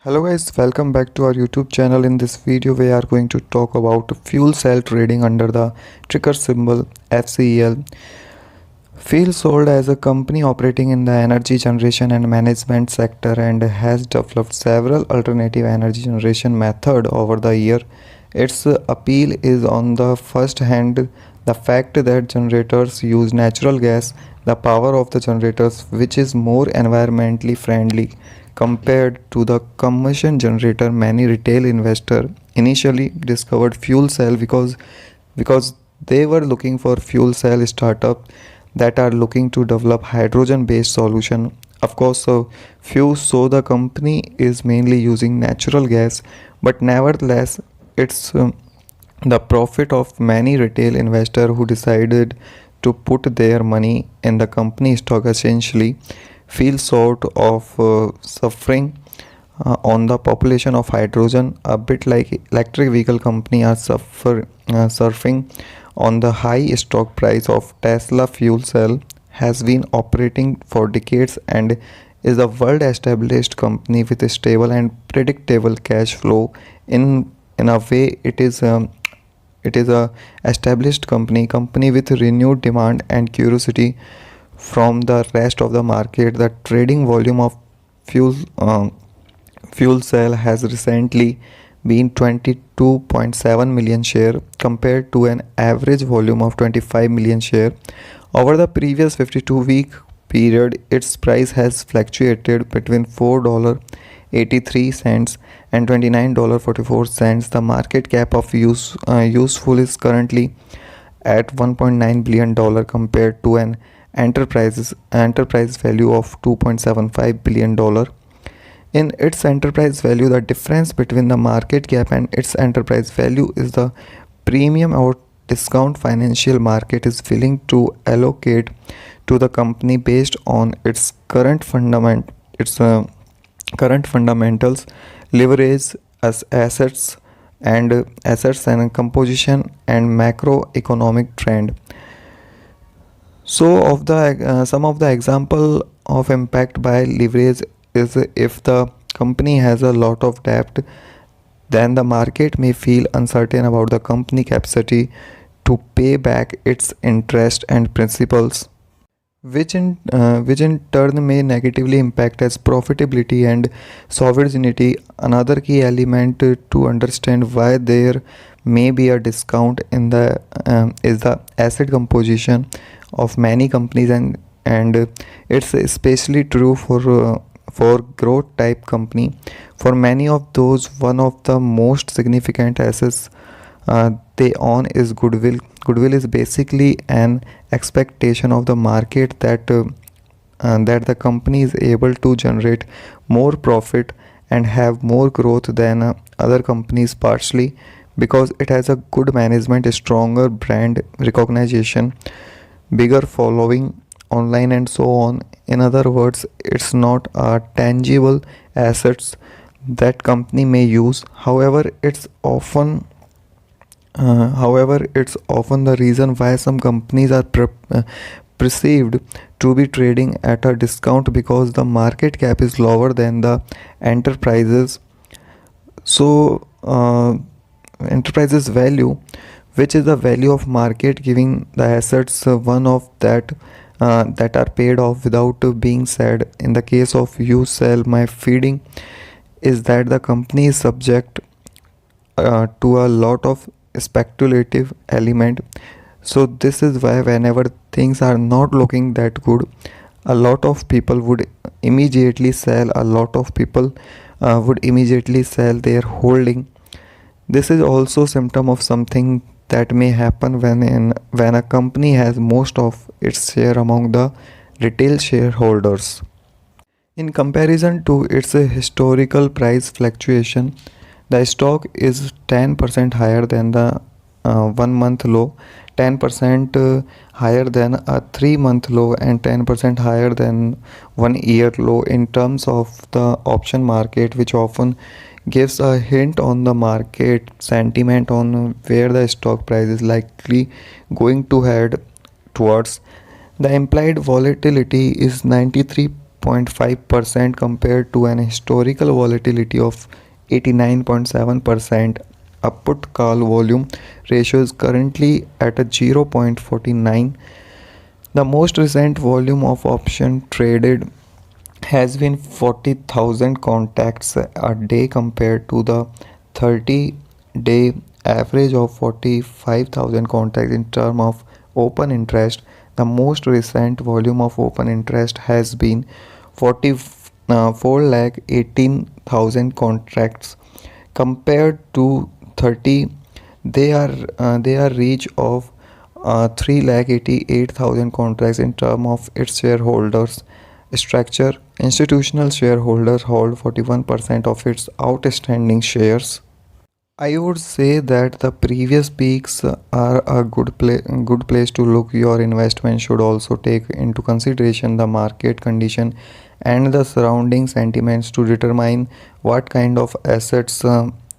Hello guys, welcome back to our YouTube channel. In this video we are going to talk about fuel cell trading under the ticker symbol FCEL. Fuel sold as a company operating in the energy generation and management sector and has developed several alternative energy generation methods over the year. Its appeal is on the first hand the fact that generators use natural gas, the power of the generators which is more environmentally friendly compared to the combustion generator. Many retail investors initially discovered fuel cell because they were looking for fuel cell startup that are looking to develop hydrogen based solution. Of course, few so the company is mainly using natural gas, but nevertheless it's the profit of many retail investors who decided to put their money in the company stock essentially feel sort of suffering on the population of hydrogen, a bit like electric vehicle company are surfing on the high stock price of Tesla. Fuel cell has been operating for decades and is a world established company with a stable and predictable cash flow. In a way it is a established company with renewed demand and curiosity from the rest of the market. The trading volume of fuel fuel cell has recently been 22.7 million share compared to an average volume of 25 million share over the previous 52-week period. Its price has fluctuated between $4.83 and $29.44. The market cap of useful is currently at $1.9 billion compared to an enterprise value of $2.75 billion. In its enterprise value, the difference between the market cap and its enterprise value is the premium or discount financial market is willing to allocate to the company based on its current fundamentals, leverage as assets and composition and macroeconomic trend. So, of the some of the example of impact by leverage is if the company has a lot of debt, then the market may feel uncertain about the company capacity to pay back its interest and principals, which in turn may negatively impact its profitability and sovereignty. Another key element to understand why there may be a discount in the is the asset composition of many companies, and it's especially true for growth type company. For many of those, one of the most significant assets they own is goodwill. Goodwill is basically an expectation of the market that the company is able to generate more profit and have more growth than other companies, partially because it has a good management, a stronger brand recognition, bigger following online, and so on. In other words, it's not a tangible assets that company may use. However, it's often the reason why some companies are perceived to be trading at a discount because the market cap is lower than the enterprises. So, enterprises value, which is the value of market, giving the assets one of that are paid off without being said. In the case of you sell my feeding, is that the company is subject to a lot of speculative element. So this is why whenever things are not looking that good, a lot of people would immediately sell. A lot of people would immediately sell their holding. This is also symptom of something that may happen when a company has most of its share among the retail shareholders. In comparison to its historical price fluctuation, the stock is 10% higher than the 1 month low, 10% higher than a 3 month low, and 10% higher than 1 year low in terms of the option market, which often gives a hint on the market sentiment on where the stock price is likely going to head towards. The implied volatility is 93 0.5% compared to an historical volatility of 89.7%. A put call volume ratio is currently at a 0.49. The most recent volume of option traded has been 40,000 contacts a day compared to the 30-day average of 45,000 contacts in terms of open interest. The most recent volume of open interest has been 44 lakh 18,000 contracts compared to 30 they are reach of 3 lakh 88,000 contracts in terms of its shareholders structure. Institutional shareholders hold 41% of its outstanding shares. I would say that the previous peaks are a good place to look. Your investment should also take into consideration the market condition and the surrounding sentiments to determine what kind of assets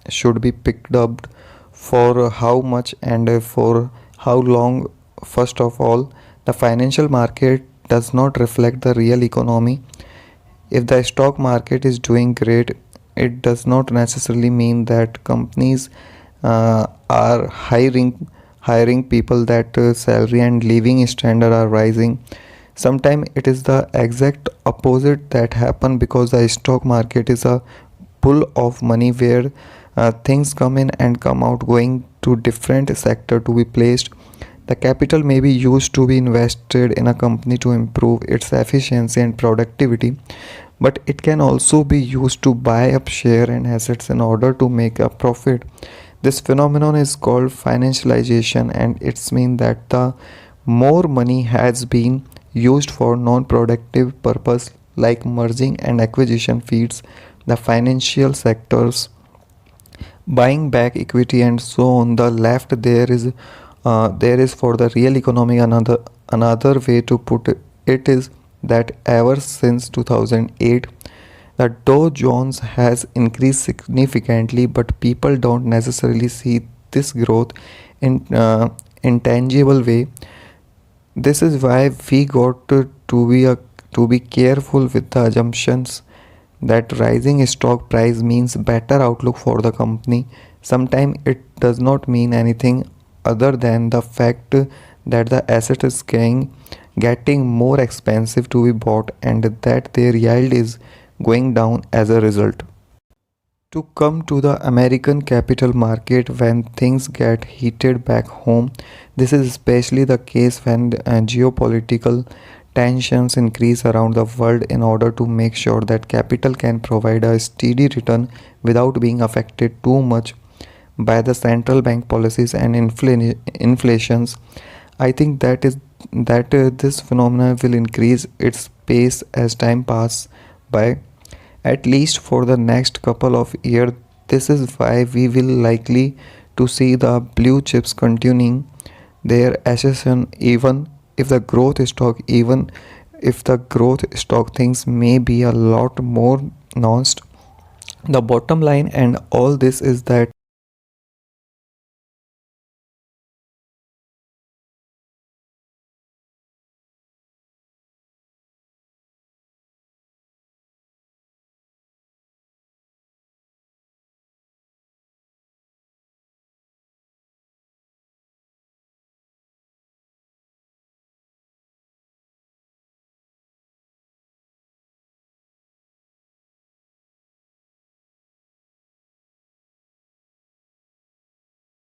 should be picked up for how much and for how long. First of all, the financial market does not reflect the real economy. If the stock market is doing great, it does not necessarily mean that companies are hiring people, that salary and living standard are rising. Sometimes it is the exact opposite that happen, because the stock market is a pool of money where things come in and come out, going to different sector to be placed. The capital may be used to be invested in a company to improve its efficiency and productivity, but it can also be used to buy up share and assets in order to make a profit. This phenomenon is called financialization, and it's mean that the more money has been used for non-productive purpose like merging and acquisition feeds the financial sectors, buying back equity and so on. The left there is for the real economy. Another way to put it is that ever since 2008 the Dow Jones has increased significantly, but people don't necessarily see this growth in tangible way. This is why we got to be careful with the assumptions that rising stock price means better outlook for the company. Sometimes it does not mean anything other than the fact that the asset is getting more expensive to be bought, and that their yield is going down as a result. To come to the American capital market, when things get heated back home, this is especially the case when geopolitical tensions increase around the world. In order to make sure that capital can provide a steady return without being affected too much by the central bank policies and inflations, I think that this phenomenon will increase its pace as time passes by, at least for the next couple of years. This is why we will likely to see the blue chips continuing their ascension, even if the growth stock things may be a lot more nuanced. The bottom line and all this is that